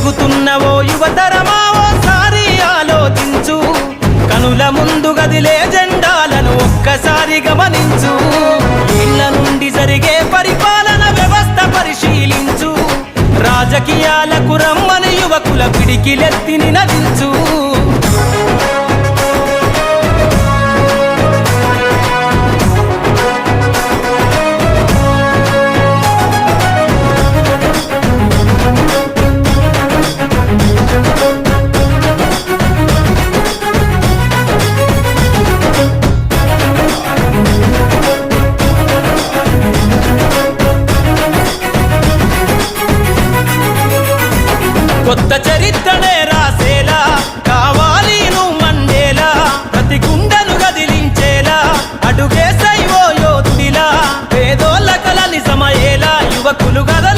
ఎదుగుతున్నవో యువతరమా ఓసారి ఆలోచించు, కనుల ముందు గదిలే జెండాలను ఒక్కసారి గమనించు. ఇళ్ల నుండి జరిగే పరిపాలన వ్యవస్థ పరిశీలించు, రాజకీయాలకు రమ్మని యువకుల పిడికిలెత్తి నినదించు. కొత్త చరిత్రనే రాసేలా కావాలి నువ్వు మండేలా, ప్రతి గుండెను గదిలించేలా అడుగేసై ఓ యోధుడిలా, పేదోళ్ళ కల నిజమయ్యేలా యువకులు గదల